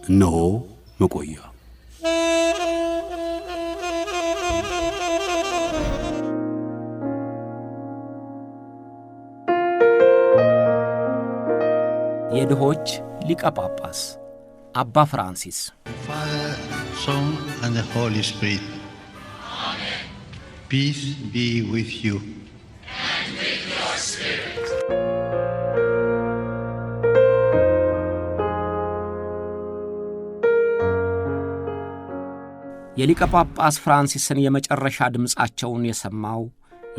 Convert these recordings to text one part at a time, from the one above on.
እነሆ መቆያ የድሆች ሊቀ ጳጳስ አባ ፍራንሲስ Father, Son, and the Holy Spirit. Amen. Peace be with you. And with your spirit. የሊቀ ጳጳስ ፍራንሲስን የመጨረሻ ድምጻቸውን የሰማው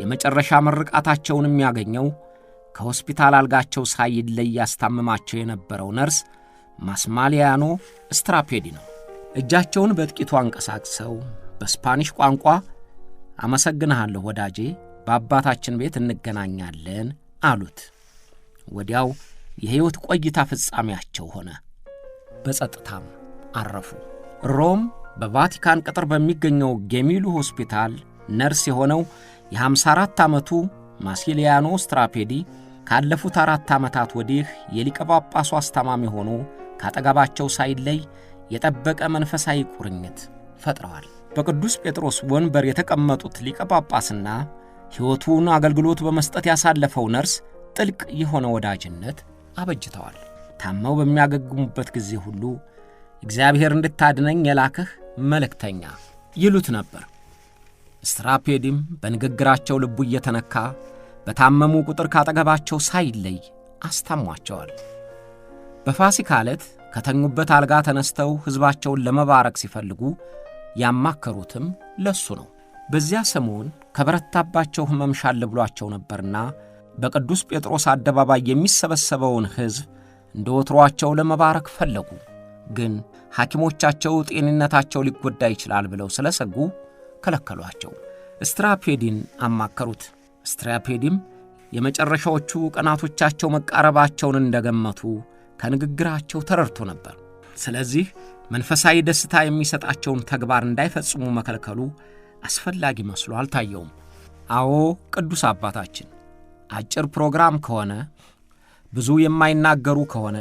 የመጨረሻ ምርቃታቸውን የሚያገኘው ከሆስፒታል አልጋቸው ሳይለይ ያስታምማቸው የነበረው ነርስ ማስማሊያኖ ስትራፔዲ ነው። እጃቸውን በጥቂቱ አንቀሳቅሰው በስፓኒሽ ቋንቋ አመሰግንሃለሁ ወዳጄ፣ በአባታችን ቤት እንገናኛለን አሉት። ወዲያው የሕይወት ቆይታ ፍጻሜያቸው ሆነ። በጸጥታም አረፉ። ሮም በቫቲካን ቅጥር በሚገኘው ጌሚሉ ሆስፒታል ነርስ የሆነው የ54 ዓመቱ ማስማሊያኖ ስትራፔዲ ካለፉት 4 ዓመታት ወዲህ የሊቀ ጳጳሱ አስተማሚ ሆኖ ካጠገባቸው ሳይለይ የጠበቀ መንፈሳዊ ቁርኝት ፈጥረዋል። በቅዱስ ጴጥሮስ ወንበር የተቀመጡት ሊቀ ጳጳስና ሕይወቱን አገልግሎት በመስጠት ያሳለፈው ነርስ ጥልቅ የሆነ ወዳጅነት አበጅተዋል። ታመው በሚያገግሙበት ጊዜ ሁሉ እግዚአብሔር እንድታድነኝ የላከህ መልእክተኛ ይሉት ነበር። ስትራፔዲም በንግግራቸው ልቡ እየተነካ በታመሙ ቁጥር ካጠገባቸው ሳይለይ አስታሟቸዋል። በፋሲካ ዕለት ከተኙበት አልጋ ተነስተው ሕዝባቸውን ለመባረክ ሲፈልጉ ያማከሩትም ለሱ ነው። በዚያ ሰሞን ከበረታባቸው ሕመም ሻል ብሏቸው ነበርና በቅዱስ ጴጥሮስ አደባባይ የሚሰበሰበውን ሕዝብ እንደ ወትሮአቸው ለመባረክ ፈለጉ። ግን ሐኪሞቻቸው ጤንነታቸው ሊጎዳ ይችላል ብለው ስለሰጉ ከለከሏቸው። ስትራፔዲን አማከሩት። ስትራፔዲም የመጨረሻዎቹ ቀናቶቻቸው መቃረባቸውን እንደገመቱ ከንግግራቸው ተረድቶ ነበር። ስለዚህ መንፈሳዊ ደስታ የሚሰጣቸውን ተግባር እንዳይፈጽሙ መከልከሉ አስፈላጊ መስሎ አልታየውም። አዎ ቅዱስ አባታችን፣ አጭር ፕሮግራም ከሆነ ብዙ የማይናገሩ ከሆነ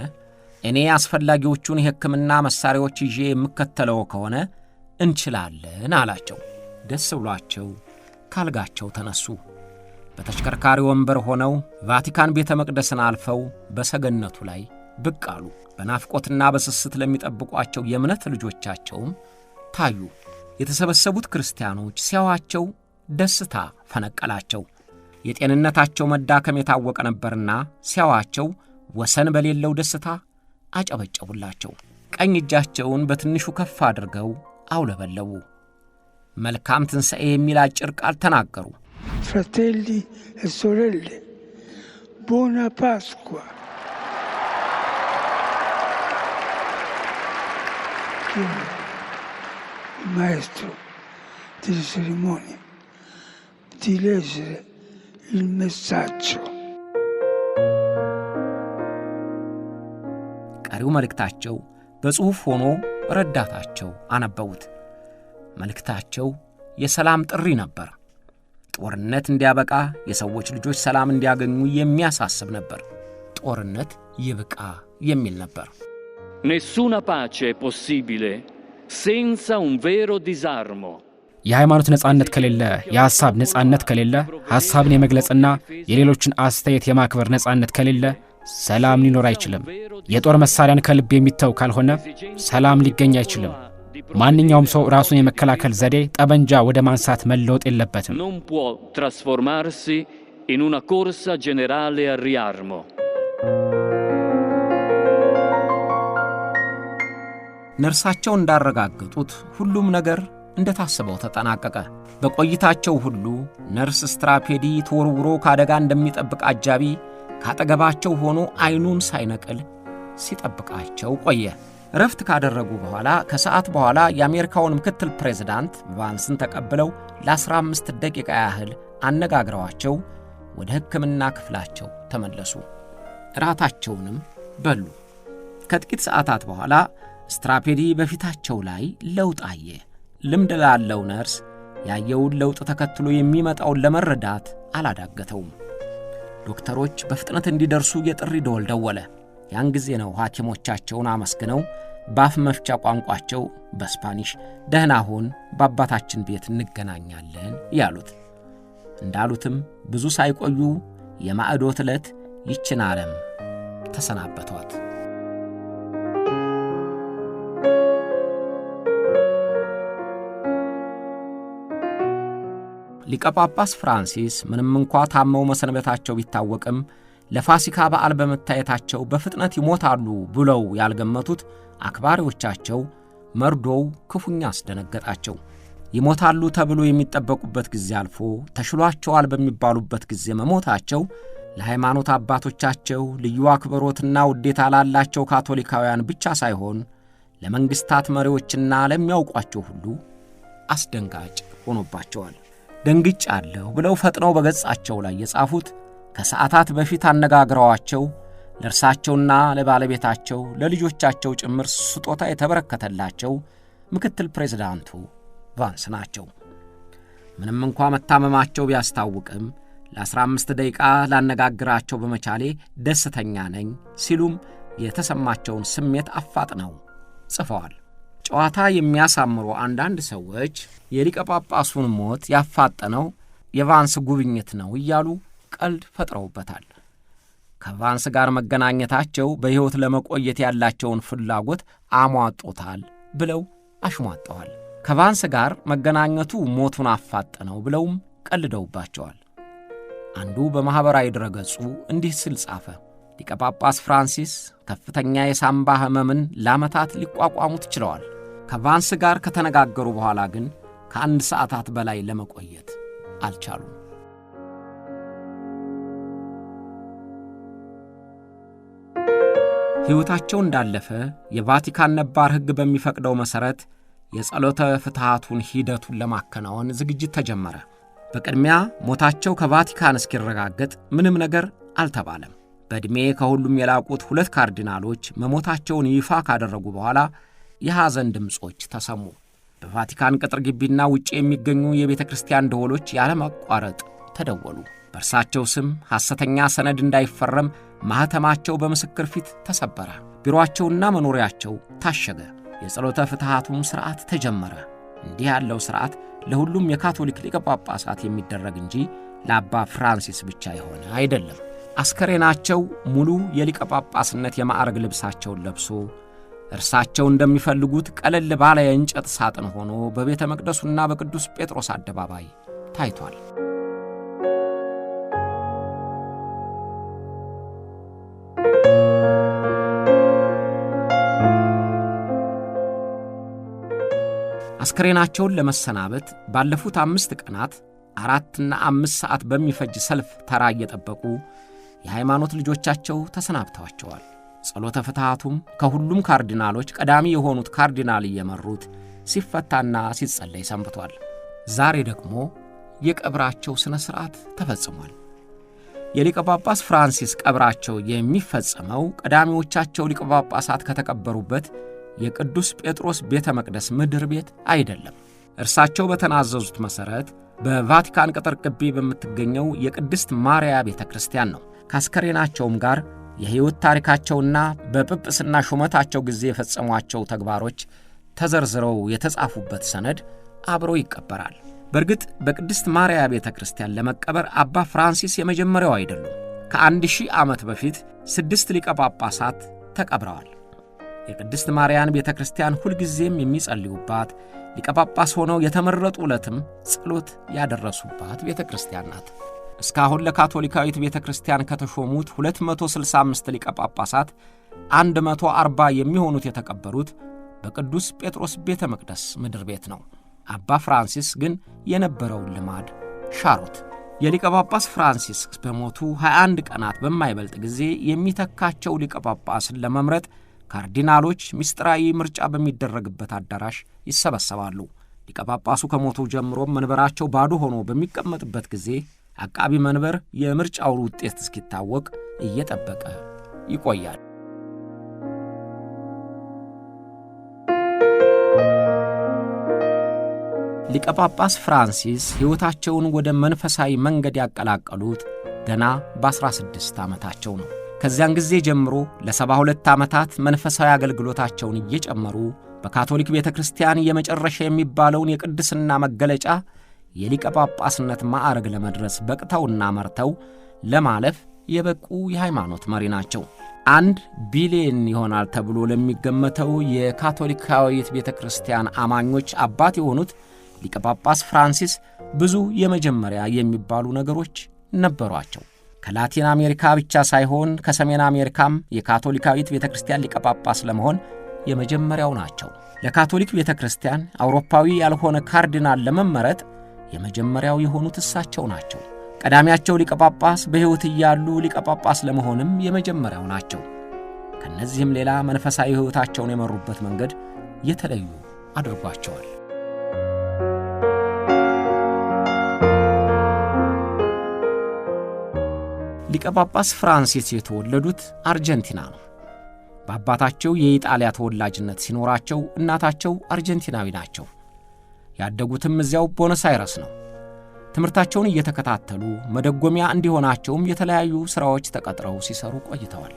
እኔ አስፈላጊዎቹን የሕክምና መሳሪያዎች ይዤ የምከተለው ከሆነ እንችላለን አላቸው። ደስ ብሏቸው ካልጋቸው ተነሱ። በተሽከርካሪ ወንበር ሆነው ቫቲካን ቤተ መቅደስን አልፈው በሰገነቱ ላይ ብቅ አሉ። በናፍቆትና በስስት ለሚጠብቋቸው የእምነት ልጆቻቸውም ታዩ። የተሰበሰቡት ክርስቲያኖች ሲያዋቸው ደስታ ፈነቀላቸው። የጤንነታቸው መዳከም የታወቀ ነበርና ሲያዋቸው ወሰን በሌለው ደስታ አጨበጨቡላቸው። ቀኝ እጃቸውን በትንሹ ከፍ አድርገው አውለበለቡ። መልካም ትንሣኤ የሚል አጭር ቃል ተናገሩ። Fratelli e sorelle, buona Pasqua. Il maestro delle cerimonie di leggere il messaggio. ቀሪው መልእክታቸው በጽሑፍ ሆኖ ረዳታቸው አነበቡት። መልእክታቸው የሰላም ጥሪ ነበር። ጦርነት እንዲያበቃ፣ የሰዎች ልጆች ሰላም እንዲያገኙ የሚያሳስብ ነበር። ጦርነት ይብቃ የሚል ነበር። Nessuna pace è possibile senza un vero disarmo. የሃይማኖት ነጻነት ከሌለ፣ የሐሳብ ነጻነት ከሌለ፣ ሐሳብን የመግለጽና የሌሎችን አስተያየት የማክበር ነጻነት ከሌለ ሰላም ሊኖር አይችልም። የጦር መሳሪያን ከልብ የሚተው ካልሆነ ሰላም ሊገኝ አይችልም። ማንኛውም ሰው ራሱን የመከላከል ዘዴ ጠበንጃ ወደ ማንሳት መለወጥ የለበትም። Non può trasformarsi in una corsa generale al riarmo. ነርሳቸው እንዳረጋገጡት ሁሉም ነገር እንደታሰበው ተጠናቀቀ። በቆይታቸው ሁሉ ነርስ ስትራፔዲ ተወርውሮ ካደጋ እንደሚጠብቅ አጃቢ ካጠገባቸው ሆኖ አይኑን ሳይነቅል ሲጠብቃቸው ቆየ። ረፍት ካደረጉ በኋላ ከሰዓት በኋላ የአሜሪካውን ምክትል ፕሬዝዳንት ቫንስን ተቀብለው ለ15 ደቂቃ ያህል አነጋግረዋቸው ወደ ሕክምና ክፍላቸው ተመለሱ። ራታቸውንም በሉ። ከጥቂት ሰዓታት በኋላ ስትራፔዲ በፊታቸው ላይ ለውጥ አየ። ልምድ ላለው ነርስ ያየውን ለውጥ ተከትሎ የሚመጣውን ለመረዳት አላዳገተውም። ዶክተሮች በፍጥነት እንዲደርሱ የጥሪ ደወል ደወለ። ያን ጊዜ ነው ሐኪሞቻቸውን አመስግነው በአፍ መፍቻ ቋንቋቸው በስፓኒሽ ደህና ሁን፣ በአባታችን ቤት እንገናኛለን ያሉት። እንዳሉትም ብዙ ሳይቆዩ የማዕዶት ዕለት ይችን ዓለም ተሰናበቷት። ሊቀ ጳጳስ ፍራንሲስ ምንም እንኳ ታመው መሰንበታቸው ቢታወቅም ለፋሲካ በዓል በመታየታቸው በፍጥነት ይሞታሉ ብለው ያልገመቱት አክባሪዎቻቸው መርዶው ክፉኛ አስደነገጣቸው። ይሞታሉ ተብሎ የሚጠበቁበት ጊዜ አልፎ ተሽሏቸዋል በሚባሉበት ጊዜ መሞታቸው ለሃይማኖት አባቶቻቸው ልዩ አክብሮትና ውዴታ ላላቸው ካቶሊካውያን ብቻ ሳይሆን ለመንግስታት መሪዎችና ለሚያውቋቸው ሁሉ አስደንጋጭ ሆኖባቸዋል። ደንግጫለሁ ብለው ፈጥነው በገጻቸው ላይ የጻፉት ከሰዓታት በፊት አነጋግረዋቸው ለእርሳቸውና ለባለቤታቸው ለልጆቻቸው ጭምር ስጦታ የተበረከተላቸው ምክትል ፕሬዝዳንቱ ቫንስ ናቸው። ምንም እንኳ መታመማቸው ቢያስታውቅም ለ15 ደቂቃ ላነጋግራቸው በመቻሌ ደስተኛ ነኝ ሲሉም የተሰማቸውን ስሜት አፋጥነው ጽፈዋል። ጨዋታ የሚያሳምሩ አንዳንድ ሰዎች የሊቀ ጳጳሱን ሞት ያፋጠነው የቫንስ ጉብኝት ነው እያሉ ቀልድ ፈጥረውበታል። ከቫንስ ጋር መገናኘታቸው በሕይወት ለመቆየት ያላቸውን ፍላጎት አሟጦታል ብለው አሽሟጠዋል። ከቫንስ ጋር መገናኘቱ ሞቱን አፋጠነው ብለውም ቀልደውባቸዋል። አንዱ በማኅበራዊ ድረገጹ እንዲህ ሲል ጻፈ። ሊቀ ጳጳስ ፍራንሲስ ከፍተኛ የሳምባ ሕመምን ለዓመታት ሊቋቋሙት ችለዋል። ከቫንስ ጋር ከተነጋገሩ በኋላ ግን ከአንድ ሰዓታት በላይ ለመቆየት አልቻሉም። ሕይወታቸው እንዳለፈ የቫቲካን ነባር ሕግ በሚፈቅደው መሠረት የጸሎተ ፍትሐቱን ሂደቱን ለማከናወን ዝግጅት ተጀመረ። በቅድሚያ ሞታቸው ከቫቲካን እስኪረጋገጥ ምንም ነገር አልተባለም። በዕድሜ ከሁሉም የላቁት 2 ካርዲናሎች መሞታቸውን ይፋ ካደረጉ በኋላ የሐዘን ድምጾች ተሰሙ። በቫቲካን ቅጥር ግቢና ውጪ የሚገኙ የቤተ ክርስቲያን ደወሎች ያለማቋረጥ ተደወሉ። በእርሳቸው ስም ሐሰተኛ ሰነድ እንዳይፈረም ማኅተማቸው በምስክር ፊት ተሰበረ። ቢሮአቸውና መኖሪያቸው ታሸገ። የጸሎተ ፍትሐቱም ሥርዓት ተጀመረ። እንዲህ ያለው ሥርዓት ለሁሉም የካቶሊክ ሊቀ ጳጳሳት የሚደረግ እንጂ ለአባ ፍራንሲስ ብቻ የሆነ አይደለም። አስከሬናቸው ሙሉ የሊቀ ጳጳስነት የማዕረግ ልብሳቸውን ለብሶ እርሳቸው እንደሚፈልጉት ቀለል ባለ የእንጨት ሳጥን ሆኖ በቤተ መቅደሱና በቅዱስ ጴጥሮስ አደባባይ ታይቷል። አስከሬናቸውን ለመሰናበት ባለፉት 5 ቀናት 4 እና 5 ሰዓት በሚፈጅ ሰልፍ ተራ እየጠበቁ የሃይማኖት ልጆቻቸው ተሰናብተዋቸዋል። ጸሎተ ፍትሐቱም ከሁሉም ካርዲናሎች ቀዳሚ የሆኑት ካርዲናል እየመሩት ሲፈታና ሲጸለይ ሰንብቷል። ዛሬ ደግሞ የቀብራቸው ሥነ ሥርዓት ተፈጽሟል። የሊቀ ጳጳስ ፍራንሲስ ቀብራቸው የሚፈጸመው ቀዳሚዎቻቸው ሊቀ ጳጳሳት ከተቀበሩበት የቅዱስ ጴጥሮስ ቤተ መቅደስ ምድር ቤት አይደለም። እርሳቸው በተናዘዙት መሠረት በቫቲካን ቅጥር ግቢ በምትገኘው የቅድስት ማርያ ቤተ ክርስቲያን ነው። ከአስከሬናቸውም ጋር የሕይወት ታሪካቸውና በጵጵስና ሹመታቸው ጊዜ የፈጸሟቸው ተግባሮች ተዘርዝረው የተጻፉበት ሰነድ አብሮ ይቀበራል። በእርግጥ በቅድስት ማርያ ቤተ ክርስቲያን ለመቀበር አባ ፍራንሲስ የመጀመሪያው አይደሉም። ከ1000 ዓመት በፊት 6 ሊቀ ጳጳሳት ተቀብረዋል። የቅድስት ማርያን ቤተ ክርስቲያን ሁልጊዜም የሚጸልዩባት፣ ሊቀ ጳጳስ ሆነው የተመረጡ ዕለትም ጸሎት ያደረሱባት ቤተ ክርስቲያን ናት። እስካሁን ለካቶሊካዊት ቤተ ክርስቲያን ከተሾሙት 265 ሊቀ ጳጳሳት 140 የሚሆኑት የተቀበሩት በቅዱስ ጴጥሮስ ቤተ መቅደስ ምድር ቤት ነው። አባ ፍራንሲስ ግን የነበረውን ልማድ ሻሩት። የሊቀ ጳጳስ ፍራንሲስ በሞቱ 21 ቀናት በማይበልጥ ጊዜ የሚተካቸው ሊቀ ጳጳስን ለመምረጥ ካርዲናሎች ምስጢራዊ ምርጫ በሚደረግበት አዳራሽ ይሰበሰባሉ። ሊቀ ጳጳሱ ከሞቱ ጀምሮ መንበራቸው ባዶ ሆኖ በሚቀመጥበት ጊዜ አቃቢ መንበር የምርጫው ውጤት እስኪታወቅ እየጠበቀ ይቆያል። ሊቀ ጳጳስ ፍራንሲስ ሕይወታቸውን ወደ መንፈሳዊ መንገድ ያቀላቀሉት ገና በ16 ዓመታቸው ነው። ከዚያን ጊዜ ጀምሮ ለ72 ዓመታት መንፈሳዊ አገልግሎታቸውን እየጨመሩ በካቶሊክ ቤተ ክርስቲያን የመጨረሻ የሚባለውን የቅድስና መገለጫ የሊቀ ጳጳስነት ማዕረግ ለመድረስ በቅተውና መርተው ለማለፍ የበቁ የሃይማኖት መሪ ናቸው። 1 ቢሊዮን ይሆናል ተብሎ ለሚገመተው የካቶሊካዊት ቤተ ክርስቲያን አማኞች አባት የሆኑት ሊቀ ጳጳስ ፍራንሲስ ብዙ የመጀመሪያ የሚባሉ ነገሮች ነበሯቸው። ከላቲን አሜሪካ ብቻ ሳይሆን ከሰሜን አሜሪካም የካቶሊካዊት ቤተ ክርስቲያን ሊቀ ጳጳስ ለመሆን የመጀመሪያው ናቸው። ለካቶሊክ ቤተ ክርስቲያን አውሮፓዊ ያልሆነ ካርዲናል ለመመረጥ የመጀመሪያው የሆኑት እሳቸው ናቸው። ቀዳሚያቸው ሊቀ ጳጳስ በሕይወት እያሉ ሊቀ ጳጳስ ለመሆንም የመጀመሪያው ናቸው። ከነዚህም ሌላ መንፈሳዊ ሕይወታቸውን የመሩበት መንገድ የተለዩ አድርጓቸዋል። ሊቀ ጳጳስ ፍራንሲስ የተወለዱት አርጀንቲና ነው። በአባታቸው የኢጣሊያ ተወላጅነት ሲኖራቸው እናታቸው አርጀንቲናዊ ናቸው። ያደጉትም እዚያው ቦነስ አይረስ ነው። ትምህርታቸውን እየተከታተሉ መደጎሚያ እንዲሆናቸውም የተለያዩ ሥራዎች ተቀጥረው ሲሰሩ ቆይተዋል።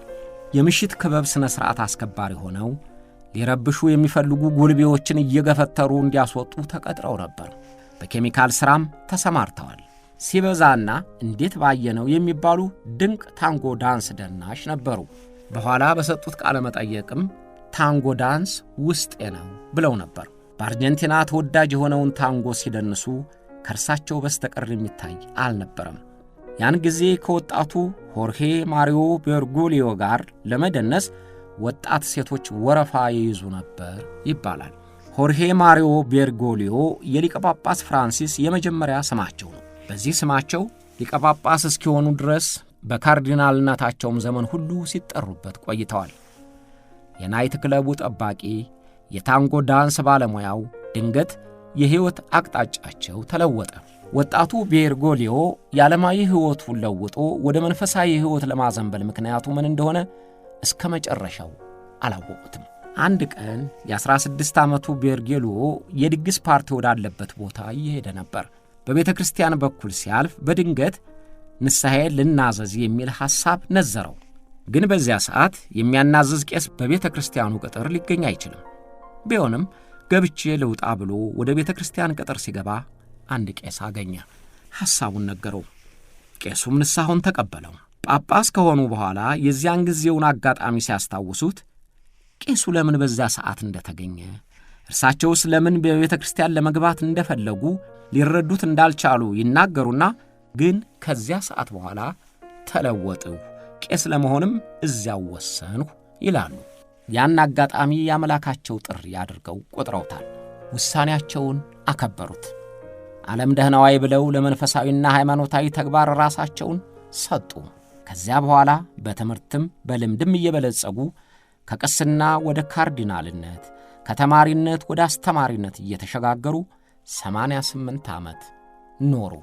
የምሽት ክበብ ሥነ ሥርዓት አስከባሪ ሆነው ሊረብሹ የሚፈልጉ ጉልቤዎችን እየገፈተሩ እንዲያስወጡ ተቀጥረው ነበር። በኬሚካል ሥራም ተሰማርተዋል። ሲበዛና እንዴት ባየነው የሚባሉ ድንቅ ታንጎ ዳንስ ደናሽ ነበሩ። በኋላ በሰጡት ቃለ መጠየቅም ታንጎ ዳንስ ውስጤ ነው ብለው ነበር። በአርጀንቲና ተወዳጅ የሆነውን ታንጎ ሲደንሱ ከእርሳቸው በስተቀር የሚታይ አልነበረም። ያን ጊዜ ከወጣቱ ሆርሄ ማሪዮ ቤርጎሊዮ ጋር ለመደነስ ወጣት ሴቶች ወረፋ ይይዙ ነበር ይባላል። ሆርሄ ማሪዮ ቤርጎሊዮ የሊቀ ጳጳስ ፍራንሲስ የመጀመሪያ ስማቸው ነው። በዚህ ስማቸው ሊቀ ጳጳስ እስኪሆኑ ድረስ በካርዲናልነታቸውም ዘመን ሁሉ ሲጠሩበት ቆይተዋል። የናይት ክለቡ ጠባቂ፣ የታንጎ ዳንስ ባለሙያው ድንገት የሕይወት አቅጣጫቸው ተለወጠ። ወጣቱ ቤርጎሊዮ የዓለማዊ ሕይወቱን ለውጦ ወደ መንፈሳዊ ሕይወት ለማዘንበል ምክንያቱ ምን እንደሆነ እስከ መጨረሻው አላወቁትም። አንድ ቀን የ16 ዓመቱ ቤርጎሊዮ የድግስ ፓርቲ ወዳለበት ቦታ እየሄደ ነበር። በቤተ ክርስቲያን በኩል ሲያልፍ በድንገት ንስሐዬን ልናዘዝ የሚል ሐሳብ ነዘረው። ግን በዚያ ሰዓት የሚያናዝዝ ቄስ በቤተ ክርስቲያኑ ቅጥር ሊገኝ አይችልም። ቢሆንም ገብቼ ልውጣ ብሎ ወደ ቤተ ክርስቲያን ቅጥር ሲገባ አንድ ቄስ አገኘ። ሐሳቡን ነገረው። ቄሱም ንስሐውን ተቀበለው። ጳጳስ ከሆኑ በኋላ የዚያን ጊዜውን አጋጣሚ ሲያስታውሱት ቄሱ ለምን በዚያ ሰዓት እንደተገኘ፣ እርሳቸውስ ለምን በቤተ ክርስቲያን ለመግባት እንደፈለጉ ሊረዱት እንዳልቻሉ ይናገሩና ግን ከዚያ ሰዓት በኋላ ተለወጥሁ፣ ቄስ ለመሆንም እዚያው ወሰንሁ ይላሉ። ያን አጋጣሚ የአምላካቸው ጥሪ አድርገው ቆጥረውታል። ውሳኔያቸውን አከበሩት። ዓለም ደህናዋይ ብለው ለመንፈሳዊና ሃይማኖታዊ ተግባር ራሳቸውን ሰጡ። ከዚያ በኋላ በትምህርትም በልምድም እየበለጸጉ ከቅስና ወደ ካርዲናልነት፣ ከተማሪነት ወደ አስተማሪነት እየተሸጋገሩ 88 ዓመት ኖሩ።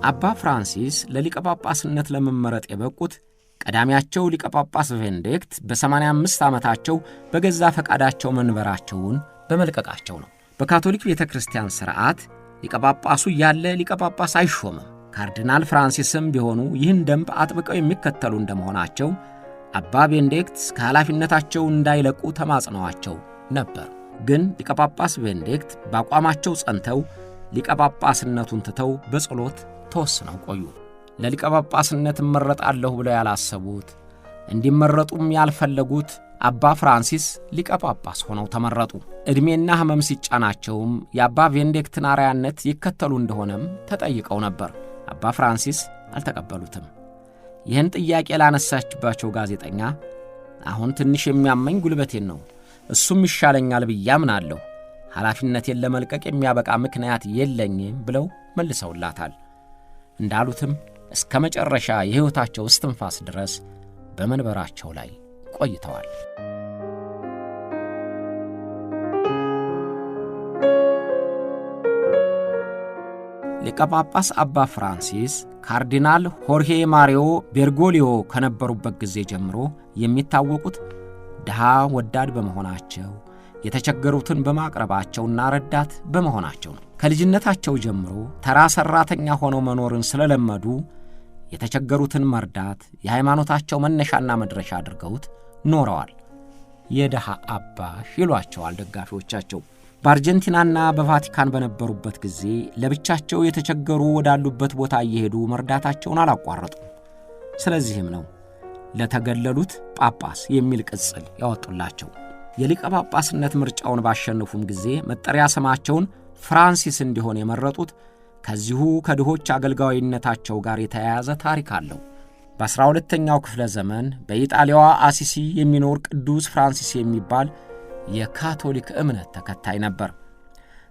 አባ ፍራንሲስ ለሊቀ ጳጳስነት ለመመረጥ የበቁት ቀዳሚያቸው ሊቀ ጳጳስ ቤኔዲክት በ85 ዓመታቸው በገዛ ፈቃዳቸው መንበራቸውን በመልቀቃቸው ነው። በካቶሊክ ቤተ ክርስቲያን ሥርዓት ሊቀ ጳጳሱ ያለ ሊቀ ጳጳስ አይሾምም። ካርዲናል ፍራንሲስም ቢሆኑ ይህን ደንብ አጥብቀው የሚከተሉ እንደመሆናቸው አባ ቤኔዲክት ከኃላፊነታቸው እንዳይለቁ ተማጽነዋቸው ነበር። ግን ሊቀ ጳጳስ ቤኔዲክት በአቋማቸው ጸንተው ሊቀ ጳጳስነቱን ትተው በጸሎት ተወስነው ቆዩ። ለሊቀ ጳጳስነት እመረጣለሁ ብለው ያላሰቡት እንዲመረጡም ያልፈለጉት አባ ፍራንሲስ ሊቀ ጳጳስ ሆነው ተመረጡ። ዕድሜና ሕመም ሲጫናቸውም የአባ ቤኔዲክትን አርአያነት ይከተሉ እንደሆነም ተጠይቀው ነበር። አባ ፍራንሲስ አልተቀበሉትም። ይህን ጥያቄ ላነሳችባቸው ጋዜጠኛ አሁን ትንሽ የሚያመኝ ጉልበቴን ነው፣ እሱም ይሻለኛል ብዬ አምናለሁ፣ ኃላፊነቴን ለመልቀቅ የሚያበቃ ምክንያት የለኝም ብለው መልሰውላታል። እንዳሉትም እስከ መጨረሻ የሕይወታቸው እስትንፋስ ድረስ በመንበራቸው ላይ ቆይተዋል። ሊቀ ሊቀ ጳጳስ አባ ፍራንሲስ ካርዲናል ሆርሄ ማሪዮ ቤርጎሊዮ ከነበሩበት ጊዜ ጀምሮ የሚታወቁት ድሃ ወዳድ በመሆናቸው የተቸገሩትን በማቅረባቸውና ረዳት በመሆናቸው ነው። ከልጅነታቸው ጀምሮ ተራ ሰራተኛ ሆነው መኖርን ስለለመዱ የተቸገሩትን መርዳት የሃይማኖታቸው መነሻና መድረሻ አድርገውት ኖረዋል። የድሃ አባሽ ይሏቸዋል ደጋፊዎቻቸው። በአርጀንቲናና በቫቲካን በነበሩበት ጊዜ ለብቻቸው የተቸገሩ ወዳሉበት ቦታ እየሄዱ መርዳታቸውን አላቋረጡም። ስለዚህም ነው ለተገለሉት ጳጳስ የሚል ቅጽል ያወጡላቸው። የሊቀ ጳጳስነት ምርጫውን ባሸነፉም ጊዜ መጠሪያ ስማቸውን ፍራንሲስ እንዲሆን የመረጡት ከዚሁ ከድሆች አገልጋይነታቸው ጋር የተያያዘ ታሪክ አለው። በ12ኛው ክፍለ ዘመን በኢጣሊያዋ አሲሲ የሚኖር ቅዱስ ፍራንሲስ የሚባል የካቶሊክ እምነት ተከታይ ነበር።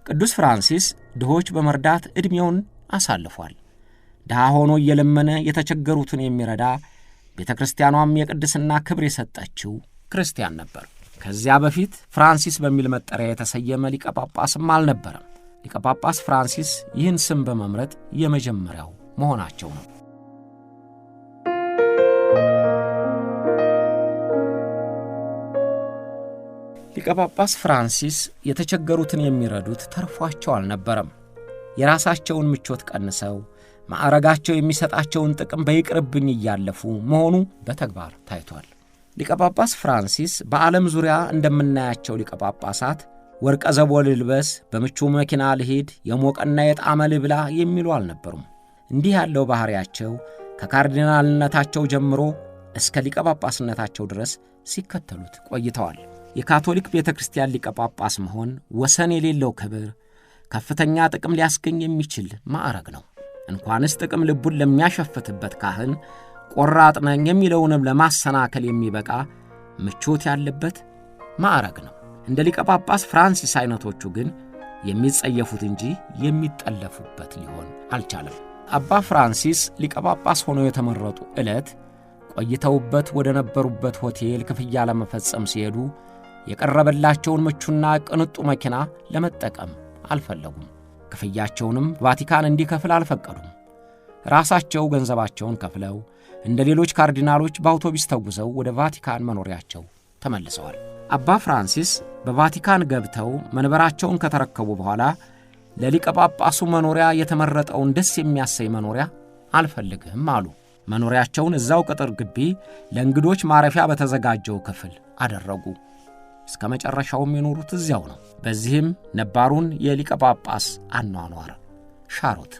ቅዱስ ፍራንሲስ ድሆች በመርዳት ዕድሜውን አሳልፏል። ድሃ ሆኖ እየለመነ የተቸገሩትን የሚረዳ ቤተ ክርስቲያኗም የቅድስና ክብር የሰጠችው ክርስቲያን ነበር። ከዚያ በፊት ፍራንሲስ በሚል መጠሪያ የተሰየመ ሊቀ ጳጳስም አልነበረም። ሊቀ ጳጳስ ፍራንሲስ ይህን ስም በመምረጥ የመጀመሪያው መሆናቸው ነው። ሊቀ ጳጳስ ፍራንሲስ የተቸገሩትን የሚረዱት ተርፏቸው አልነበረም። የራሳቸውን ምቾት ቀንሰው ማዕረጋቸው የሚሰጣቸውን ጥቅም በይቅርብኝ እያለፉ መሆኑ በተግባር ታይቷል። ሊቀ ጳጳስ ፍራንሲስ በዓለም ዙሪያ እንደምናያቸው ሊቀ ጳጳሳት ወርቀ ዘቦ ልልበስ፣ በምቹ መኪና ልሄድ፣ የሞቀና የጣመ ልብላ የሚሉ አልነበሩም። እንዲህ ያለው ባህሪያቸው ከካርዲናልነታቸው ጀምሮ እስከ ሊቀ ጳጳስነታቸው ድረስ ሲከተሉት ቆይተዋል። የካቶሊክ ቤተ ክርስቲያን ሊቀ ጳጳስ መሆን ወሰን የሌለው ክብር፣ ከፍተኛ ጥቅም ሊያስገኝ የሚችል ማዕረግ ነው። እንኳንስ ጥቅም ልቡን ለሚያሸፍትበት ካህን ቆራጥ ነኝ የሚለውንም ለማሰናከል የሚበቃ ምቾት ያለበት ማዕረግ ነው። እንደ ሊቀ ጳጳስ ፍራንሲስ አይነቶቹ ግን የሚጸየፉት እንጂ የሚጠለፉበት ሊሆን አልቻለም። አባ ፍራንሲስ ሊቀ ጳጳስ ሆነው የተመረጡ ዕለት ቆይተውበት ወደ ነበሩበት ሆቴል ክፍያ ለመፈጸም ሲሄዱ የቀረበላቸውን ምቹና ቅንጡ መኪና ለመጠቀም አልፈለጉም። ክፍያቸውንም ቫቲካን እንዲከፍል አልፈቀዱም። ራሳቸው ገንዘባቸውን ከፍለው እንደ ሌሎች ካርዲናሎች በአውቶቡስ ተጉዘው ወደ ቫቲካን መኖሪያቸው ተመልሰዋል። አባ ፍራንሲስ በቫቲካን ገብተው መንበራቸውን ከተረከቡ በኋላ ለሊቀ ጳጳሱ መኖሪያ የተመረጠውን ደስ የሚያሰኝ መኖሪያ አልፈልግም አሉ። መኖሪያቸውን እዛው ቅጥር ግቢ ለእንግዶች ማረፊያ በተዘጋጀው ክፍል አደረጉ። እስከ መጨረሻውም የኖሩት እዚያው ነው። በዚህም ነባሩን የሊቀ ጳጳስ አኗኗር ሻሩት።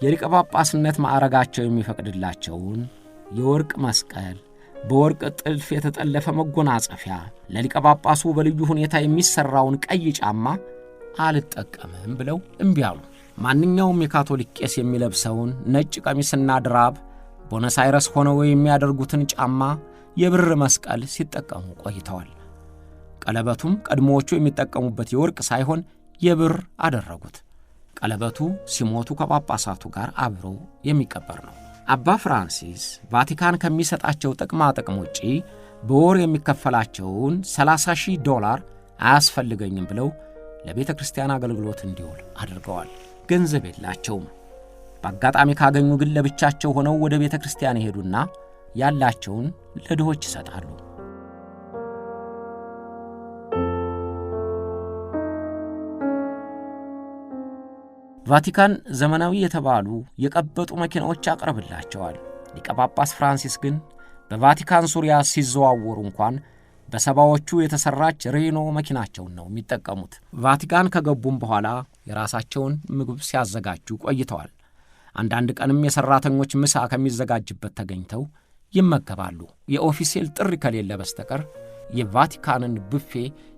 የሊቀ ጳጳስነት ማዕረጋቸው የሚፈቅድላቸውን የወርቅ መስቀል፣ በወርቅ ጥልፍ የተጠለፈ መጎናጸፊያ፣ ለሊቀ ጳጳሱ በልዩ ሁኔታ የሚሰራውን ቀይ ጫማ አልጠቀምም ብለው እምቢ አሉ። ማንኛውም የካቶሊክ ቄስ የሚለብሰውን ነጭ ቀሚስና ድራብ፣ ቦነስ አይረስ ሆነው የሚያደርጉትን ጫማ፣ የብር መስቀል ሲጠቀሙ ቆይተዋል። ቀለበቱም ቀድሞዎቹ የሚጠቀሙበት የወርቅ ሳይሆን የብር አደረጉት። ቀለበቱ ሲሞቱ ከጳጳሳቱ ጋር አብሮ የሚቀበር ነው። አባ ፍራንሲስ ቫቲካን ከሚሰጣቸው ጥቅማ ጥቅም ውጪ በወር የሚከፈላቸውን $30,000 አያስፈልገኝም ብለው ለቤተ ክርስቲያን አገልግሎት እንዲውል አድርገዋል። ገንዘብ የላቸውም። በአጋጣሚ ካገኙ ግን ለብቻቸው ሆነው ወደ ቤተ ክርስቲያን ይሄዱና ያላቸውን ለድሆች ይሰጣሉ። ቫቲካን ዘመናዊ የተባሉ የቀበጡ መኪናዎች ያቀርብላቸዋል። ሊቀ ጳጳስ ፍራንሲስ ግን በቫቲካን ዙሪያ ሲዘዋወሩ እንኳን በሰባዎቹ የተሰራች ሬኖ መኪናቸውን ነው የሚጠቀሙት። ቫቲካን ከገቡም በኋላ የራሳቸውን ምግብ ሲያዘጋጁ ቆይተዋል። አንዳንድ ቀንም የሰራተኞች ምሳ ከሚዘጋጅበት ተገኝተው ይመገባሉ። የኦፊሴል ጥሪ ከሌለ በስተቀር የቫቲካንን ቡፌ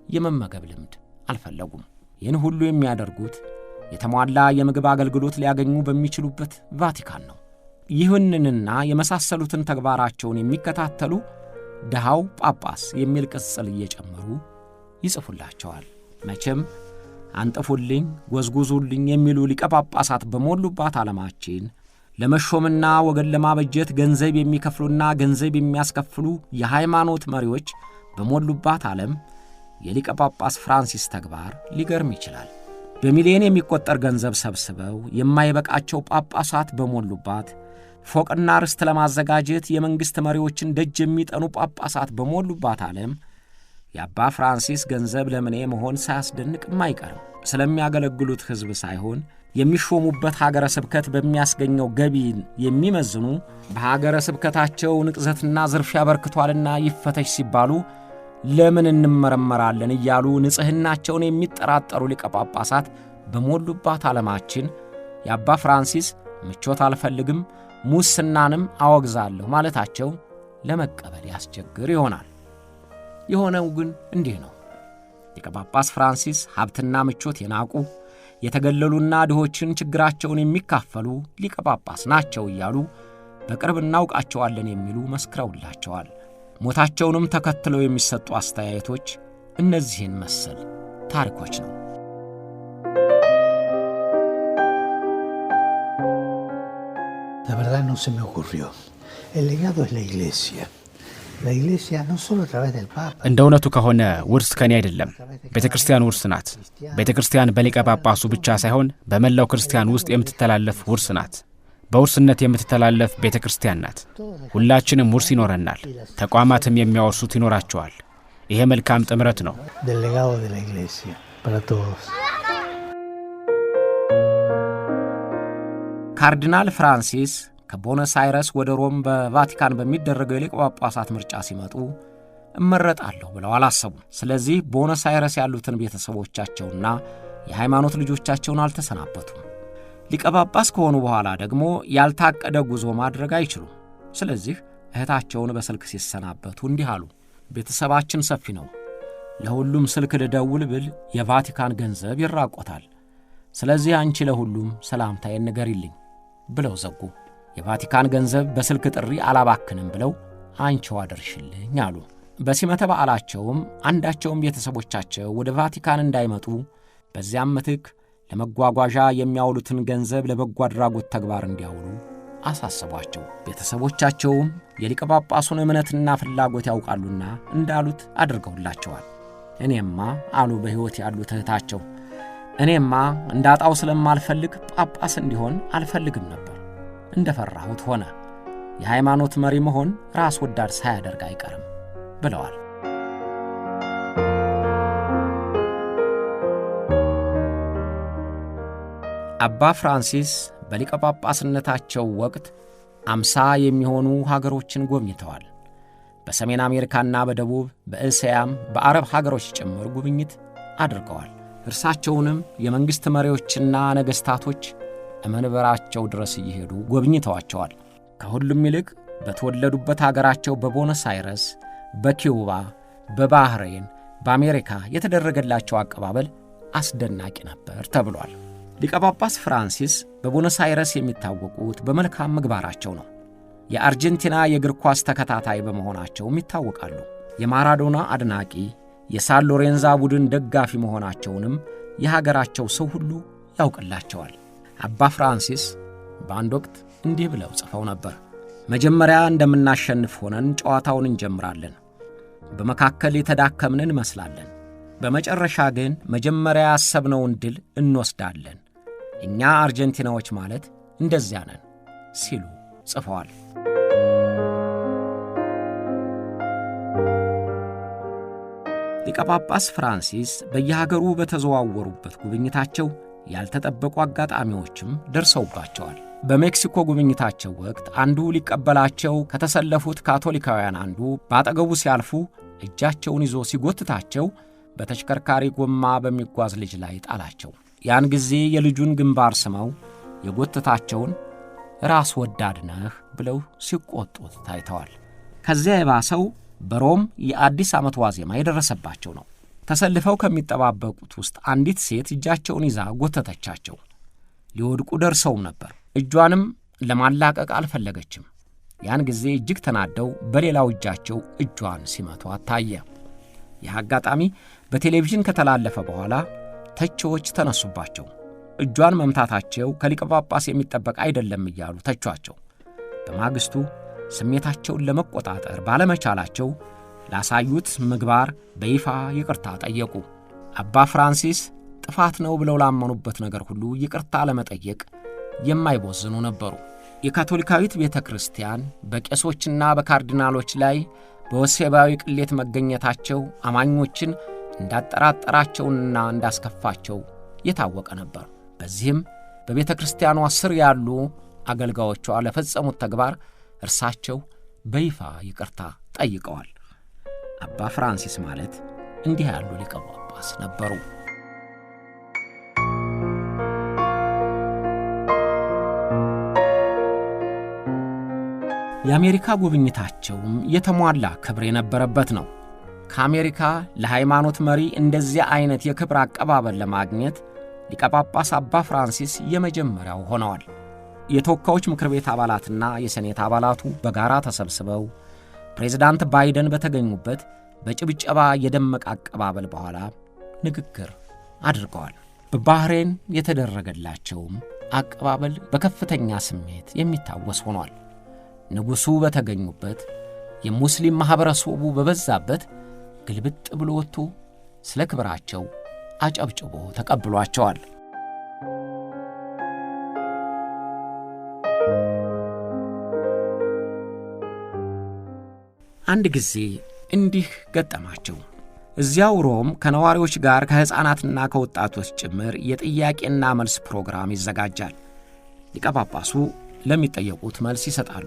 የመመገብ ልምድ አልፈለጉም። ይህን ሁሉ የሚያደርጉት የተሟላ የምግብ አገልግሎት ሊያገኙ በሚችሉበት ቫቲካን ነው። ይህንንና የመሳሰሉትን ተግባራቸውን የሚከታተሉ ድሃው ጳጳስ የሚል ቅጽል እየጨመሩ ይጽፉላቸዋል። መቼም አንጥፉልኝ፣ ጎዝጉዙልኝ የሚሉ ሊቀ ጳጳሳት በሞሉባት ዓለማችን ለመሾምና ወገን ለማበጀት ገንዘብ የሚከፍሉና ገንዘብ የሚያስከፍሉ የሃይማኖት መሪዎች በሞሉባት ዓለም የሊቀ ጳጳስ ፍራንሲስ ተግባር ሊገርም ይችላል። በሚሊዮን የሚቆጠር ገንዘብ ሰብስበው የማይበቃቸው ጳጳሳት በሞሉባት ፎቅና ርስት ለማዘጋጀት የመንግሥት መሪዎችን ደጅ የሚጠኑ ጳጳሳት በሞሉባት ዓለም የአባ ፍራንሲስ ገንዘብ ለምኔ መሆን ሳያስደንቅም አይቀርም። ስለሚያገለግሉት ሕዝብ ሳይሆን የሚሾሙበት ሀገረ ስብከት በሚያስገኘው ገቢን የሚመዝኑ በሀገረ ስብከታቸው ንቅዘትና ዝርፊያ በርክቷልና ይፈተሽ ሲባሉ ለምን እንመረመራለን እያሉ ንጽሕናቸውን የሚጠራጠሩ ሊቀ ጳጳሳት በሞሉባት ዓለማችን የአባ ፍራንሲስ ምቾት አልፈልግም ሙስናንም አወግዛለሁ ማለታቸው ለመቀበል ያስቸግር ይሆናል። የሆነው ግን እንዲህ ነው። ሊቀ ጳጳስ ፍራንሲስ ሀብትና ምቾት የናቁ የተገለሉና ድሆችን ችግራቸውን የሚካፈሉ ሊቀ ጳጳስ ናቸው እያሉ በቅርብ እናውቃቸዋለን የሚሉ መስክረውላቸዋል። ሞታቸውንም ተከትለው የሚሰጡ አስተያየቶች እነዚህን መሰል ታሪኮች ነው። La verdad no se me ocurrió. El legado es la Iglesia. La Iglesia no solo a través del Papa. እንደ እውነቱ ከሆነ ውርስ ከኔ አይደለም፣ ቤተክርስቲያን ውርስ ናት። ቤተክርስቲያን በሊቀ ጳጳሱ ብቻ ሳይሆን በመላው ክርስቲያን ውስጥ የምትተላለፍ ውርስ ናት። በውርስነት የምትተላለፍ ቤተክርስቲያን ናት። ሁላችንም ውርስ ይኖረናል፣ ተቋማትም የሚያወርሱት ይኖራቸዋል። ይሄ መልካም ጥምረት ነው። Del legado de la Iglesia para todos. ካርዲናል ፍራንሲስ ከቦነስ አይረስ ወደ ሮም በቫቲካን በሚደረገው የሊቀ ጳጳሳት ምርጫ ሲመጡ እመረጣለሁ ብለው አላሰቡም። ስለዚህ ቦነስ አይረስ ያሉትን ቤተሰቦቻቸውና የሃይማኖት ልጆቻቸውን አልተሰናበቱም። ሊቀ ጳጳስ ከሆኑ በኋላ ደግሞ ያልታቀደ ጉዞ ማድረግ አይችሉም። ስለዚህ እህታቸውን በስልክ ሲሰናበቱ እንዲህ አሉ። ቤተሰባችን ሰፊ ነው። ለሁሉም ስልክ ልደውል ብል የቫቲካን ገንዘብ ይራቆታል። ስለዚህ አንቺ ለሁሉም ሰላምታዬን ንገሪልኝ ብለው ዘጉ። የቫቲካን ገንዘብ በስልክ ጥሪ አላባክንም ብለው አንቺው አደርሽልኝ አሉ። በሲመተ በዓላቸውም አንዳቸውም ቤተሰቦቻቸው ወደ ቫቲካን እንዳይመጡ በዚያም ምትክ ለመጓጓዣ የሚያውሉትን ገንዘብ ለበጎ አድራጎት ተግባር እንዲያውሉ አሳሰቧቸው። ቤተሰቦቻቸውም የሊቀ ጳጳሱን እምነትና ፍላጎት ያውቃሉና እንዳሉት አድርገውላቸዋል። እኔማ አሉ በሕይወት ያሉት እህታቸው፣ እኔማ እንዳጣው ስለማልፈልግ ጳጳስ እንዲሆን አልፈልግም ነበር። እንደፈራሁት ሆነ። የሃይማኖት መሪ መሆን ራስ ወዳድ ሳያደርግ አይቀርም ብለዋል። አባ ፍራንሲስ በሊቀ ጳጳስነታቸው ወቅት 50 የሚሆኑ ሀገሮችን ጎብኝተዋል። በሰሜን አሜሪካና በደቡብ በእስያም በአረብ ሀገሮች ጭምር ጉብኝት አድርገዋል። እርሳቸውንም የመንግሥት መሪዎችና ነገሥታቶች መንበራቸው ድረስ እየሄዱ ጎብኝተዋቸዋል። ከሁሉም ይልቅ በተወለዱበት ሀገራቸው በቦነስ አይረስ፣ በኪዩባ፣ በባህሬን፣ በአሜሪካ የተደረገላቸው አቀባበል አስደናቂ ነበር ተብሏል። ሊቀ ጳጳስ ፍራንሲስ በቦነስ አይረስ የሚታወቁት በመልካም ምግባራቸው ነው። የአርጀንቲና የእግር ኳስ ተከታታይ በመሆናቸውም ይታወቃሉ። የማራዶና አድናቂ፣ የሳን ሎሬንዛ ቡድን ደጋፊ መሆናቸውንም የሀገራቸው ሰው ሁሉ ያውቅላቸዋል። አባ ፍራንሲስ በአንድ ወቅት እንዲህ ብለው ጽፈው ነበር። መጀመሪያ እንደምናሸንፍ ሆነን ጨዋታውን እንጀምራለን። በመካከል የተዳከምን እንመስላለን። በመጨረሻ ግን መጀመሪያ ያሰብነውን ድል እንወስዳለን። እኛ አርጀንቲናዎች ማለት እንደዚያ ነን ሲሉ ጽፈዋል። ሊቀ ጳጳስ ፍራንሲስ በየሀገሩ በተዘዋወሩበት ጉብኝታቸው ያልተጠበቁ አጋጣሚዎችም ደርሰውባቸዋል። በሜክሲኮ ጉብኝታቸው ወቅት አንዱ ሊቀበላቸው ከተሰለፉት ካቶሊካውያን አንዱ ባጠገቡ ሲያልፉ እጃቸውን ይዞ ሲጎትታቸው በተሽከርካሪ ጎማ በሚጓዝ ልጅ ላይ ጣላቸው። ያን ጊዜ የልጁን ግንባር ስመው የጎትታቸውን ራስ ወዳድ ነህ ብለው ሲቆጡት ታይተዋል። ከዚያ የባሰው በሮም የአዲስ ዓመት ዋዜማ የደረሰባቸው ነው። ተሰልፈው ከሚጠባበቁት ውስጥ አንዲት ሴት እጃቸውን ይዛ ጎተተቻቸው። ሊወድቁ ደርሰውም ነበር። እጇንም ለማላቀቅ አልፈለገችም። ያን ጊዜ እጅግ ተናደው በሌላው እጃቸው እጇን ሲመቷት ታየ። ይህ አጋጣሚ በቴሌቪዥን ከተላለፈ በኋላ ተቺዎች ተነሱባቸው። እጇን መምታታቸው ከሊቀ ጳጳስ የሚጠበቅ አይደለም እያሉ ተቿቸው። በማግስቱ ስሜታቸውን ለመቆጣጠር ባለመቻላቸው ላሳዩት ምግባር በይፋ ይቅርታ ጠየቁ። አባ ፍራንሲስ ጥፋት ነው ብለው ላመኑበት ነገር ሁሉ ይቅርታ ለመጠየቅ የማይቦዝኑ ነበሩ። የካቶሊካዊት ቤተ ክርስቲያን በቄሶችና በካርዲናሎች ላይ በወሲባዊ ቅሌት መገኘታቸው አማኞችን እንዳጠራጠራቸውና እንዳስከፋቸው የታወቀ ነበር። በዚህም በቤተ ክርስቲያኗ ስር ያሉ አገልጋዮቿ ለፈጸሙት ተግባር እርሳቸው በይፋ ይቅርታ ጠይቀዋል። አባ ፍራንሲስ ማለት እንዲህ ያሉ ሊቀ ጳጳስ ነበሩ። የአሜሪካ ጉብኝታቸውም የተሟላ ክብር የነበረበት ነው። ከአሜሪካ ለሃይማኖት መሪ እንደዚያ አይነት የክብር አቀባበል ለማግኘት ሊቀ ጳጳስ አባ ፍራንሲስ የመጀመሪያው ሆነዋል። የተወካዮች ምክር ቤት አባላትና የሴኔት አባላቱ በጋራ ተሰብስበው ፕሬዝዳንት ባይደን በተገኙበት በጭብጨባ የደመቀ አቀባበል በኋላ ንግግር አድርገዋል። በባህሬን የተደረገላቸውም አቀባበል በከፍተኛ ስሜት የሚታወስ ሆኗል። ንጉሡ በተገኙበት የሙስሊም ማኅበረሰቡ በበዛበት ግልብጥ ብሎ ወጥቶ ስለ ክብራቸው አጨብጭቦ ተቀብሏቸዋል። አንድ ጊዜ እንዲህ ገጠማቸው። እዚያው ሮም ከነዋሪዎች ጋር ከሕፃናትና ከወጣቶች ጭምር የጥያቄና መልስ ፕሮግራም ይዘጋጃል። ሊቀ ጳጳሱ ለሚጠየቁት መልስ ይሰጣሉ።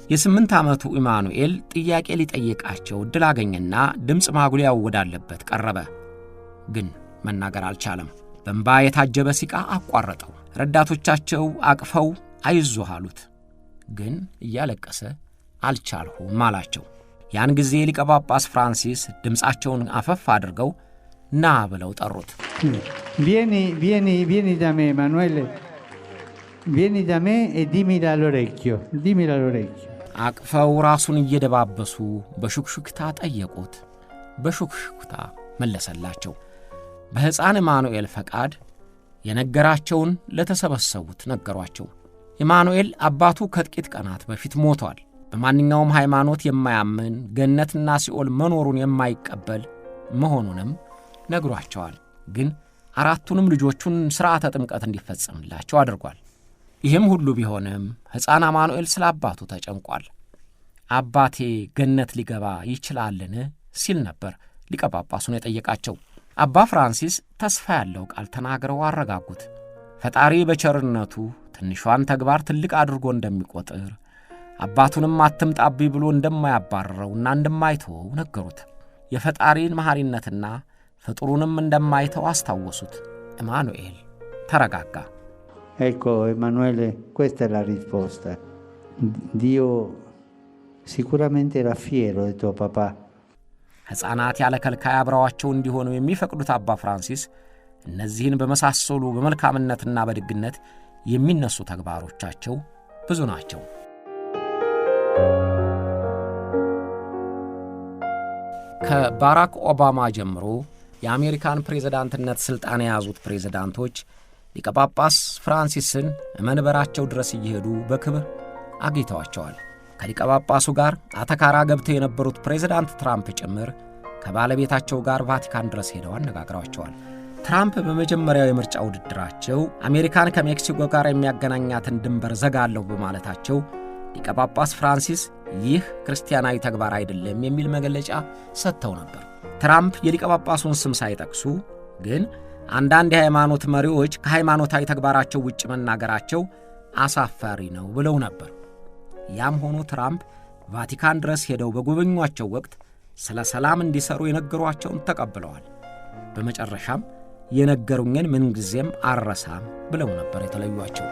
የ8 ዓመቱ ኢማኑኤል ጥያቄ ሊጠይቃቸው ዕድል አገኘና ድምፅ ማጉሊያው ወዳለበት ቀረበ። ግን መናገር አልቻለም። በእንባ የታጀበ ሲቃ አቋረጠው። ረዳቶቻቸው አቅፈው አይዞህ አሉት። ግን እያለቀሰ አልቻልሁም አላቸው። ያን ጊዜ ሊቀ ጳጳስ ፍራንሲስ ድምፃቸውን አፈፍ አድርገው ና ብለው ጠሩት። vieni da me Emanuele, vieni da me e dimmi all'orecchio. አቅፈው ራሱን እየደባበሱ በሹክሹክታ ጠየቁት። በሹክሹክታ መለሰላቸው። በሕፃን ኢማኑኤል ፈቃድ የነገራቸውን ለተሰበሰቡት ነገሯቸው። ኢማኑኤል አባቱ ከጥቂት ቀናት በፊት ሞቷል። በማንኛውም ሃይማኖት የማያምን ገነትና ሲኦል መኖሩን የማይቀበል መሆኑንም ነግሯቸዋል። ግን አራቱንም ልጆቹን ሥርዓተ ጥምቀት እንዲፈጸምላቸው አድርጓል። ይህም ሁሉ ቢሆንም ሕፃን ኢማኑኤል ስለ አባቱ ተጨንቋል። አባቴ ገነት ሊገባ ይችላልን ሲል ነበር ሊቀ ጳጳሱን የጠየቃቸው። አባ ፍራንሲስ ተስፋ ያለው ቃል ተናግረው አረጋጉት። ፈጣሪ በቸርነቱ ትንሿን ተግባር ትልቅ አድርጎ እንደሚቆጥር አባቱንም አትምጣብኝ ብሎ እንደማያባርረውና እንደማይተወው ነገሩት። የፈጣሪን መሐሪነትና ፍጡሩንም እንደማይተው አስታወሱት። ኢማኑኤል ተረጋጋ። Ecco Emanuele, questa è la risposta. Dio sicuramente era fiero di tuo papà. ሕፃናት ያለ ከልካይ አብረዋቸው እንዲሆኑ የሚፈቅዱት አባ ፍራንሲስ እነዚህን በመሳሰሉ በመልካምነትና በድግነት የሚነሱ ተግባሮቻቸው ብዙ ናቸው። ከባራክ ኦባማ ጀምሮ የአሜሪካን ፕሬዝዳንትነት ሥልጣን የያዙት ፕሬዝዳንቶች ሊቀ ጳጳስ ፍራንሲስን መንበራቸው ድረስ እየሄዱ በክብር አግኝተዋቸዋል። ከሊቀ ጳጳሱ ጋር አተካራ ገብተው የነበሩት ፕሬዝዳንት ትራምፕ ጭምር ከባለቤታቸው ጋር ቫቲካን ድረስ ሄደው አነጋግረዋቸዋል። ትራምፕ በመጀመሪያው የምርጫ ውድድራቸው አሜሪካን ከሜክሲኮ ጋር የሚያገናኛትን ድንበር ዘጋለሁ በማለታቸው ሊቀ ጳጳስ ፍራንሲስ ይህ ክርስቲያናዊ ተግባር አይደለም የሚል መግለጫ ሰጥተው ነበር። ትራምፕ የሊቀ ጳጳሱን ስም ሳይጠቅሱ ግን አንዳንድ የሃይማኖት መሪዎች ከሃይማኖታዊ ተግባራቸው ውጭ መናገራቸው አሳፋሪ ነው ብለው ነበር። ያም ሆኖ ትራምፕ ቫቲካን ድረስ ሄደው በጎበኟቸው ወቅት ስለ ሰላም እንዲሰሩ የነገሯቸውን ተቀብለዋል። በመጨረሻም የነገሩኝን ምንጊዜም አልረሳም ብለው ነበር የተለዩአቸው።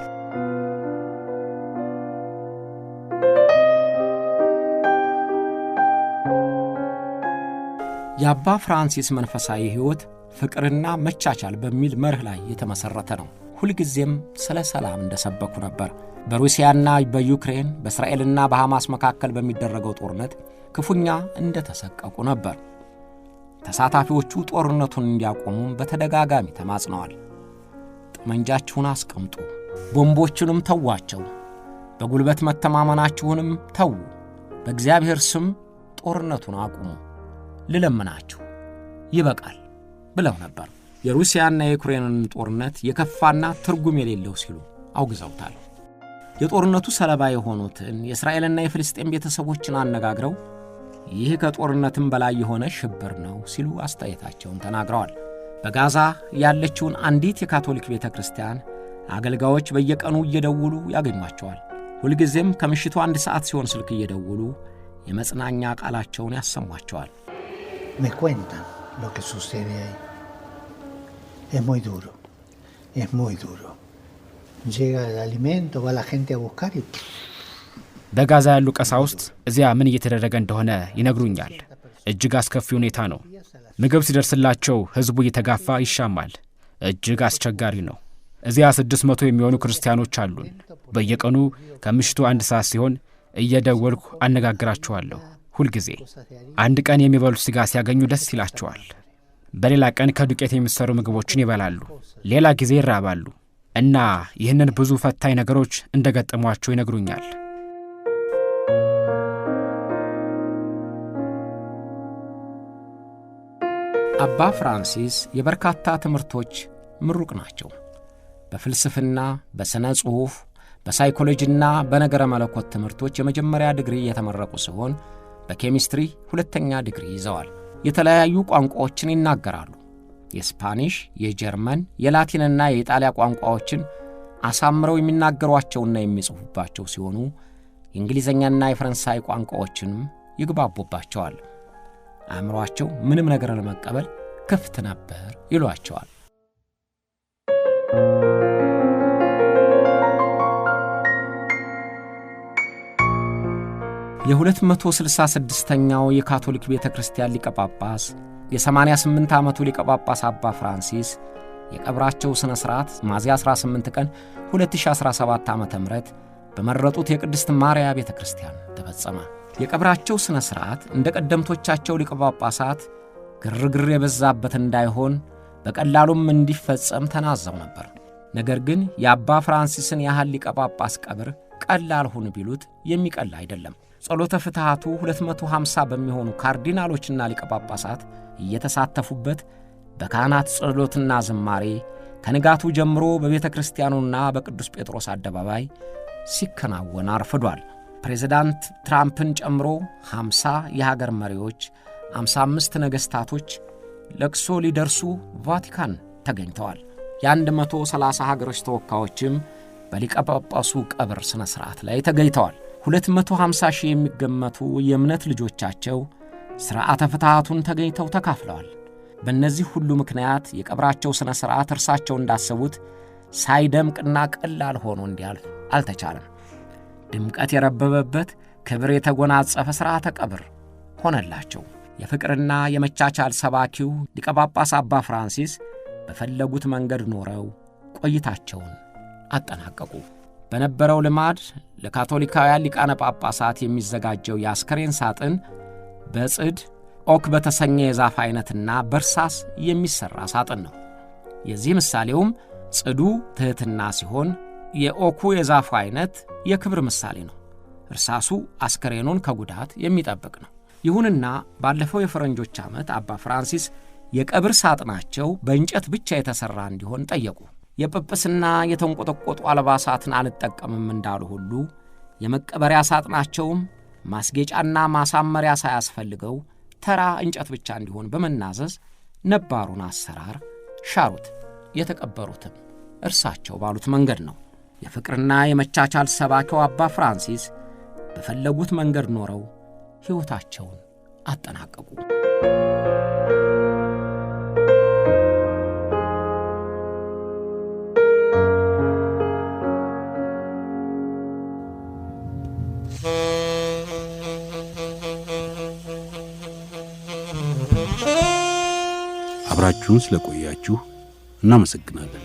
የአባ ፍራንሲስ መንፈሳዊ ሕይወት ፍቅርና መቻቻል በሚል መርህ ላይ የተመሠረተ ነው። ሁልጊዜም ስለ ሰላም እንደሰበኩ ነበር። በሩሲያና በዩክሬን በእስራኤልና በሐማስ መካከል በሚደረገው ጦርነት ክፉኛ እንደተሰቀቁ ነበር። ተሳታፊዎቹ ጦርነቱን እንዲያቆሙም በተደጋጋሚ ተማጽነዋል። ጠመንጃችሁን አስቀምጡ፣ ቦምቦቹንም ተዋቸው፣ በጉልበት መተማመናችሁንም ተዉ፣ በእግዚአብሔር ስም ጦርነቱን አቁሙ፣ ልለምናችሁ፣ ይበቃል ብለው ነበር። የሩሲያና የዩክሬንን ጦርነት የከፋና ትርጉም የሌለው ሲሉ አውግዘውታል። የጦርነቱ ሰለባ የሆኑትን የእስራኤልና የፍልስጤም ቤተሰቦችን አነጋግረው ይህ ከጦርነትም በላይ የሆነ ሽብር ነው ሲሉ አስተያየታቸውን ተናግረዋል። በጋዛ ያለችውን አንዲት የካቶሊክ ቤተክርስቲያን አገልጋዮች በየቀኑ እየደወሉ ያገኟቸዋል። ሁልጊዜም ከምሽቱ 1 ሰዓት ሲሆን ስልክ እየደወሉ የመጽናኛ ቃላቸውን ያሰሟቸዋል። Me cuentan lo que sucede ahí. Es muy duro. Es muy duro. Llega el alimento, va la gente a buscar y በጋዛ ያሉ ቀሳውስት እዚያ ምን እየተደረገ እንደሆነ ይነግሩኛል። እጅግ አስከፊ ሁኔታ ነው። ምግብ ሲደርስላቸው ህዝቡ እየተጋፋ ይሻማል። እጅግ አስቸጋሪ ነው። እዚያ 600 የሚሆኑ ክርስቲያኖች አሉን። በየቀኑ ከምሽቱ 1 ሰዓት ሲሆን እየደወልኩ አነጋግራቸዋለሁ። ሁልጊዜ አንድ ቀን የሚበሉት ስጋ ሲያገኙ ደስ ይላቸዋል። በሌላ ቀን ከዱቄት የሚሰሩ ምግቦችን ይበላሉ። ሌላ ጊዜ ይራባሉ እና ይህንን ብዙ ፈታኝ ነገሮች እንደገጠሟቸው ይነግሩኛል። አባ ፍራንሲስ የበርካታ ትምህርቶች ምሩቅ ናቸው። በፍልስፍና፣ በስነ ጽሑፍ፣ በሳይኮሎጂና በነገረ መለኮት ትምህርቶች የመጀመሪያ ዲግሪ የተመረቁ ሲሆን በኬሚስትሪ 2ኛ ዲግሪ ይዘዋል። የተለያዩ ቋንቋዎችን ይናገራሉ። የስፓኒሽ፣ የጀርመን፣ የላቲንና የኢጣሊያ ቋንቋዎችን አሳምረው የሚናገሯቸውና የሚጽፉባቸው ሲሆኑ የእንግሊዝኛና የፈረንሳይ ቋንቋዎችንም ይግባቡባቸዋል። አእምሮአቸው ምንም ነገር ለመቀበል ክፍት ነበር ይሏቸዋል። የ266ኛው የካቶሊክ ቤተክርስቲያን ሊቀ ጳጳስ የ88 ዓመቱ ሊቀ ጳጳስ አባ ፍራንሲስ የቀብራቸው ሥነ ሥርዓት ሚያዝያ 18 ቀን 2017 ዓ.ም በመረጡት የቅድስት ማርያ ቤተክርስቲያን ተፈጸመ። የቀብራቸው ሥነ ሥርዓት እንደ ቀደምቶቻቸው ሊቀ ጳጳሳት ግርግር የበዛበት እንዳይሆን በቀላሉም እንዲፈጸም ተናዘው ነበር። ነገር ግን የአባ ፍራንሲስን ያህል ሊቀ ጳጳስ ቀብር ቀላል ሆነ ቢሉት የሚቀል አይደለም። ጸሎተ ፍትሐቱ 250 በሚሆኑ ካርዲናሎችና ሊቀ ጳጳሳት እየተሳተፉበት በካህናት ጸሎትና ዝማሬ ከንጋቱ ጀምሮ በቤተ ክርስቲያኑና በቅዱስ ጴጥሮስ አደባባይ ሲከናወን አርፍዷል። ፕሬዝዳንት ትራምፕን ጨምሮ 50 የሀገር መሪዎች፣ 55 ነገሥታቶች ለቅሶ ሊደርሱ ቫቲካን ተገኝተዋል። የ130 ሀገሮች ተወካዮችም በሊቀ ጳጳሱ ቀብር ሥነ ሥርዓት ላይ ተገኝተዋል። 250 ሺህ የሚገመቱ የእምነት ልጆቻቸው ሥርዓተ ፍትሐቱን ተገኝተው ተካፍለዋል። በእነዚህ ሁሉ ምክንያት የቀብራቸው ሥነ ሥርዓት እርሳቸው እንዳሰቡት ሳይደምቅና ቀላል ሆኖ እንዲያልፍ አልተቻለም። ድምቀት የረበበበት ክብር የተጎናጸፈ ሥርዓተ ቀብር ሆነላቸው። የፍቅርና የመቻቻል ሰባኪው ሊቀ ጳጳስ አባ ፍራንሲስ በፈለጉት መንገድ ኖረው ቆይታቸውን አጠናቀቁ። በነበረው ልማድ ለካቶሊካውያን ሊቃነ ጳጳሳት የሚዘጋጀው የአስከሬን ሳጥን በጽድ ኦክ በተሰኘ የዛፍ አይነትና በርሳስ የሚሰራ ሳጥን ነው። የዚህ ምሳሌውም ጽዱ ትህትና ሲሆን የኦኩ የዛፉ አይነት የክብር ምሳሌ ነው። እርሳሱ አስከሬኑን ከጉዳት የሚጠብቅ ነው። ይሁንና ባለፈው የፈረንጆች ዓመት አባ ፍራንሲስ የቀብር ሳጥናቸው በእንጨት ብቻ የተሰራ እንዲሆን ጠየቁ። የጵጵስና የተንቆጠቆጡ አልባሳትን አልጠቀምም እንዳሉ ሁሉ የመቀበሪያ ሳጥናቸውም ማስጌጫና ማሳመሪያ ሳያስፈልገው ተራ እንጨት ብቻ እንዲሆን በመናዘዝ ነባሩን አሰራር ሻሩት። የተቀበሩትም እርሳቸው ባሉት መንገድ ነው። የፍቅርና የመቻቻል ሰባኪው አባ ፍራንሲስ በፈለጉት መንገድ ኖረው ሕይወታቸውን አጠናቀቁ። አብራችሁን ስለቆያችሁ እናመሰግናለን።